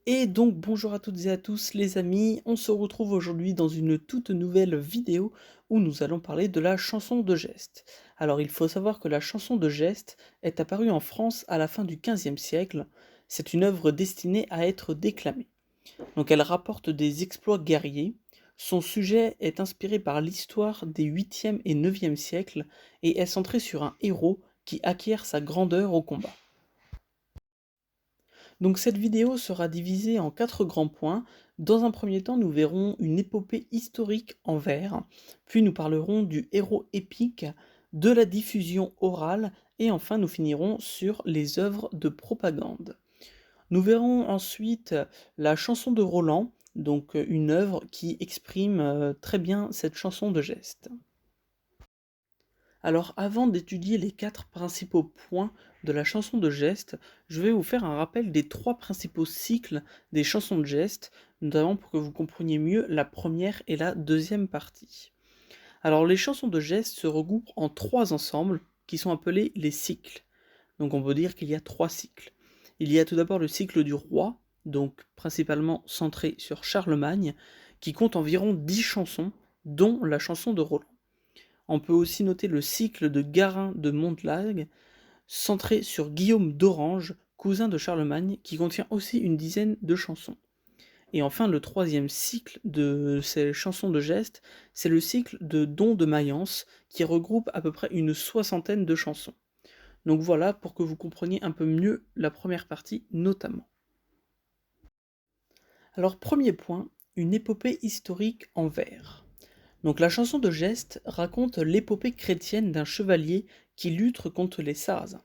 Et donc bonjour à toutes et à tous les amis, on se retrouve aujourd'hui dans une toute nouvelle vidéo où nous allons parler de la chanson de geste. Alors il faut savoir que la chanson de geste est apparue en France à la fin du XVe siècle. C'est une œuvre destinée à être déclamée. Donc elle rapporte des exploits guerriers. Son sujet est inspiré par l'histoire des 8e et 9e siècles et est centré sur un héros qui acquiert sa grandeur au combat. Donc cette vidéo sera divisée en 4 grands points. Dans un premier temps, nous verrons une épopée historique en vers, puis nous parlerons du héros épique, de la diffusion orale, et enfin nous finirons sur les œuvres de propagande. Nous verrons ensuite la chanson de Roland, donc une œuvre qui exprime très bien cette chanson de geste. Alors avant d'étudier les 4 principaux points de la chanson de geste, je vais vous faire un rappel des 3 principaux cycles des chansons de geste, notamment pour que vous compreniez mieux la première et la deuxième partie. Alors les chansons de geste se regroupent en 3 ensembles qui sont appelés les cycles. Donc on peut dire qu'il y a 3 cycles. Il y a tout d'abord le cycle du roi, donc principalement centré sur Charlemagne, qui compte environ 10 chansons, dont la chanson de Roland. On peut aussi noter le cycle de Garin de Montlhague, centré sur Guillaume d'Orange, cousin de Charlemagne, qui contient aussi une dizaine de chansons. Et enfin, le troisième cycle de ces chansons de geste, c'est le cycle de Don de Mayence, qui regroupe à peu près une soixantaine de chansons. Donc voilà, pour que vous compreniez un peu mieux la première partie notamment. Alors premier point, une épopée historique en vers. Donc la chanson de geste raconte l'épopée chrétienne d'un chevalier qui lutte contre les Sarrasins.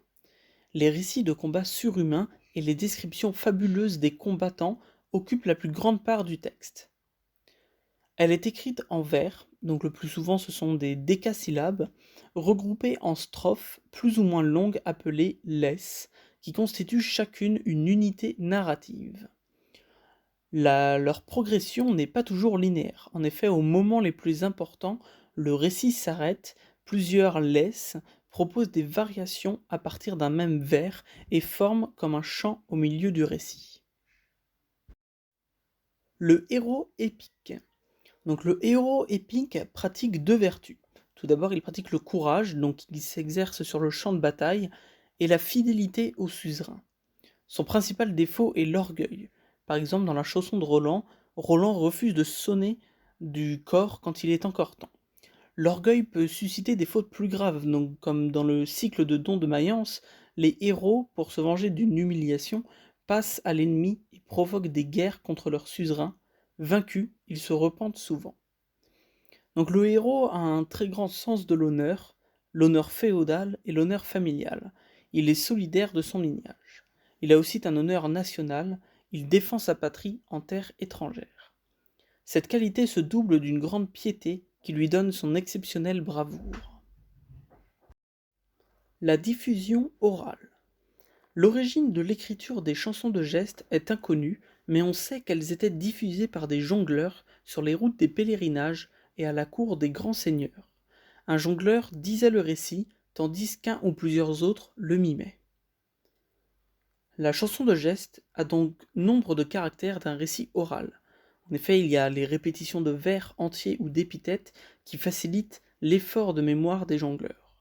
Les récits de combats surhumains et les descriptions fabuleuses des combattants occupent la plus grande part du texte. Elle est écrite en vers, donc le plus souvent ce sont des décasyllabes, regroupés en strophes plus ou moins longues appelées laisses, qui constituent chacune une unité narrative. Leur progression n'est pas toujours linéaire. En effet, aux moments les plus importants, le récit s'arrête, plusieurs laisses proposent des variations à partir d'un même vers et forment comme un chant au milieu du récit. Le héros épique. Donc le héros épique pratique 2 vertus. Tout d'abord, il pratique le courage, donc il s'exerce sur le champ de bataille, et la fidélité au suzerain. Son principal défaut est l'orgueil. Par exemple, dans la chanson de Roland, Roland refuse de sonner du corps quand il est encore temps. L'orgueil peut susciter des fautes plus graves, donc comme dans le cycle de Don de Mayence, les héros, pour se venger d'une humiliation, passent à l'ennemi et provoquent des guerres contre leur suzerain. Vaincus, ils se repentent souvent. Donc le héros a un très grand sens de l'honneur féodal et l'honneur familial. Il est solidaire de son lignage. Il a aussi un honneur national, il défend sa patrie en terre étrangère. Cette qualité se double d'une grande piété qui lui donne son exceptionnelle bravoure. La diffusion orale. L'origine de l'écriture des chansons de geste est inconnue, mais on sait qu'elles étaient diffusées par des jongleurs sur les routes des pèlerinages et à la cour des grands seigneurs. Un jongleur disait le récit, tandis qu'un ou plusieurs autres le mimaient. La chanson de geste a donc nombre de caractères d'un récit oral. En effet, il y a les répétitions de vers entiers ou d'épithètes qui facilitent l'effort de mémoire des jongleurs.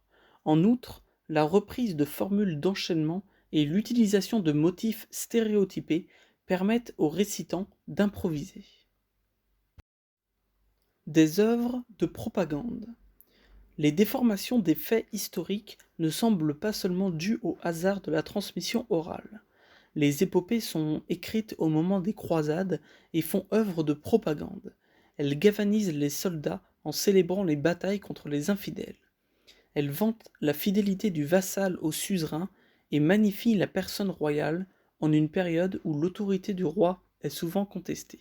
En outre, la reprise de formules d'enchaînement et l'utilisation de motifs stéréotypés permettent aux récitants d'improviser. Des œuvres de propagande. Les déformations des faits historiques ne semblent pas seulement dues au hasard de la transmission orale. Les épopées sont écrites au moment des croisades et font œuvre de propagande. Elles galvanisent les soldats en célébrant les batailles contre les infidèles. Elles vantent la fidélité du vassal au suzerain et magnifient la personne royale en une période où l'autorité du roi est souvent contestée.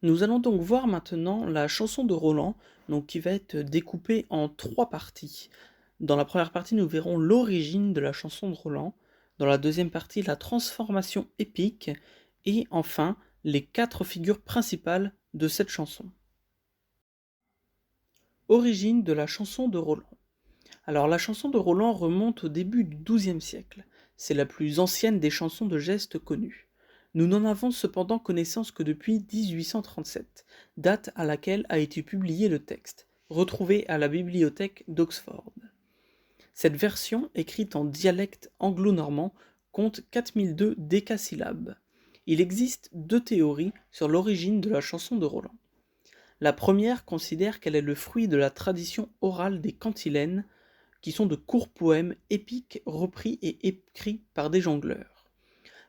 Nous allons donc voir maintenant la chanson de Roland, donc qui va être découpée en 3 parties. Dans la première partie, nous verrons l'origine de la chanson de Roland. Dans la deuxième partie, la transformation épique. Et enfin, les 4 figures principales de cette chanson. Origine de la chanson de Roland. Alors la chanson de Roland remonte au début du XIIe siècle. C'est la plus ancienne des chansons de geste connues. Nous n'en avons cependant connaissance que depuis 1837, date à laquelle a été publié le texte, retrouvé à la bibliothèque d'Oxford. Cette version, écrite en dialecte anglo-normand, compte 4002 décasyllabes. Il existe deux théories sur l'origine de la chanson de Roland. La première considère qu'elle est le fruit de la tradition orale des cantilènes, qui sont de courts poèmes épiques repris et écrits par des jongleurs.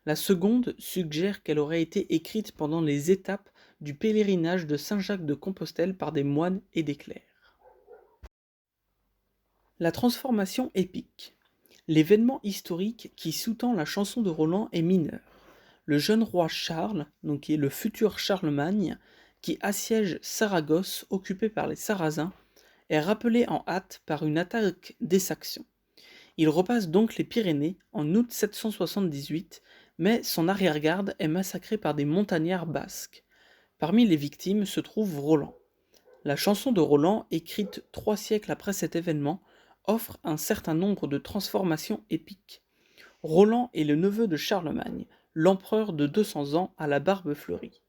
La seconde suggère qu'elle aurait été écrite pendant les étapes du pèlerinage de Saint-Jacques-de-Compostelle par des moines et des clercs. La transformation épique. L'événement historique qui sous-tend la chanson de Roland est mineur. Le jeune roi Charles, donc qui est le futur Charlemagne, qui assiège Saragosse occupée par les Sarrasins, est rappelé en hâte par une attaque des Saxons. Il repasse donc les Pyrénées en août 778, mais son arrière-garde est massacré par des montagnards basques. Parmi les victimes se trouve Roland. La chanson de Roland, écrite 3 siècles après cet événement, offre un certain nombre de transformations épiques. Roland est le neveu de Charlemagne, l'empereur de 200 ans à la barbe fleurie.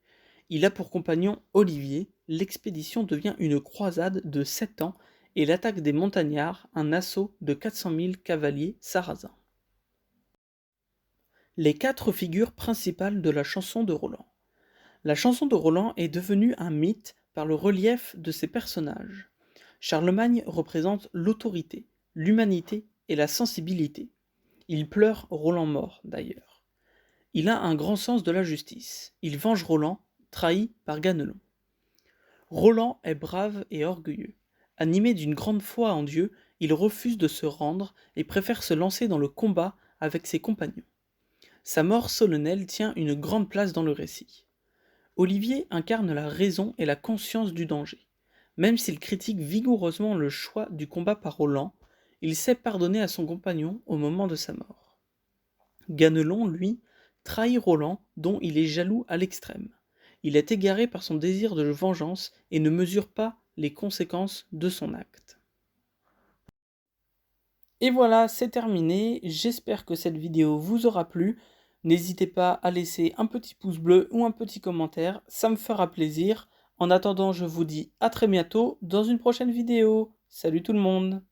Il a pour compagnon Olivier, l'expédition devient une croisade de 7 ans et l'attaque des montagnards, un assaut de 400 000 cavaliers sarrasins. Les 4 figures principales de la chanson de Roland. La chanson de Roland est devenue un mythe par le relief de ses personnages. Charlemagne représente l'autorité, l'humanité et la sensibilité. Il pleure Roland mort, d'ailleurs. Il a un grand sens de la justice. Il venge Roland, trahi par Ganelon. Roland est brave et orgueilleux. Animé d'une grande foi en Dieu, il refuse de se rendre et préfère se lancer dans le combat avec ses compagnons. Sa mort solennelle tient une grande place dans le récit. Olivier incarne la raison et la conscience du danger. Même s'il critique vigoureusement le choix du combat par Roland, il sait pardonner à son compagnon au moment de sa mort. Ganelon, lui, trahit Roland, dont il est jaloux à l'extrême. Il est égaré par son désir de vengeance et ne mesure pas les conséquences de son acte. Et voilà, c'est terminé. J'espère que cette vidéo vous aura plu. N'hésitez pas à laisser un petit pouce bleu ou un petit commentaire, ça me fera plaisir. En attendant, je vous dis à très bientôt dans une prochaine vidéo. Salut tout le monde!